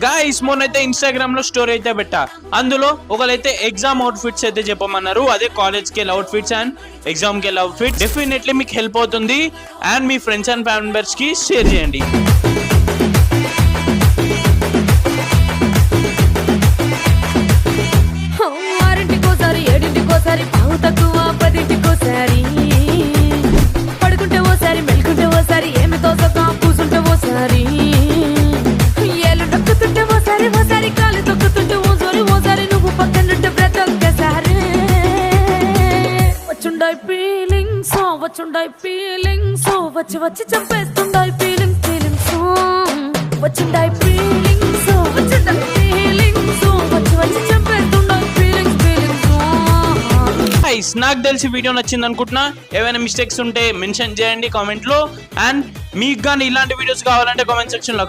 Guys మొన్నైతే Instagram లో story అయితే పెట్టా. అందులో ఒకరైతే ఎగ్జామ్ అవుట్ఫిట్స్ అయితే చెప్పమన్నారు. అదే కాలేజ్ కి అవుట్ఫిట్స్ అండ్ ఎగ్జామ్ కి అవుట్ఫిట్స్. డెఫినెట్లీ మీకు హెల్ప్ అవుతుంది and me friends and family members కి షేర్ చేయండి. ఆరింటికోసారి, ఏడింటికోసారి, పావు తక్కువ 10ంటికోసారి, పడుకుంటే ఓసారి, మెలుకుంటే ఓసారి, ఏమి తోసక కూసుంటే ఓసారి, ఏళ్ళు నొక్కుతుంటే ఓసారి, ఓసారి కాలు తొక్కుతుంటే ఓసారి, ఓసారి నువ్వు పక్కనుంటే ప్రతి ఒక్కసారి వచ్చుండాయి ఫీలింగ్స్, వచ్చుండాయి ఫీలింగ్స్, వచ్చి వచ్చి చంపేస్తుండాయి ఫీలింగ్స్, ఫీలింగ్స్ వచ్చుండాయి ఫీలింగ్స్, వచ్చుండాయి ఫీలింగ్స్, వచ్చి వచ్చి చంపేస్తుండాయి ఫీలింగ్స్, ఫీలింగ్స్. గైస్ నాకు తెలిసి వీడియో నచ్చింది అనుకుంటున్నా. ఏమైనా మిస్టేక్స్ ఉంటే మెన్షన్ చేయండి కామెంట్ లో. అండ్ మీకు కానీ ఇలాంటి వీడియోస్ కావాలంటే కామెంట్ సెక్షన్ లో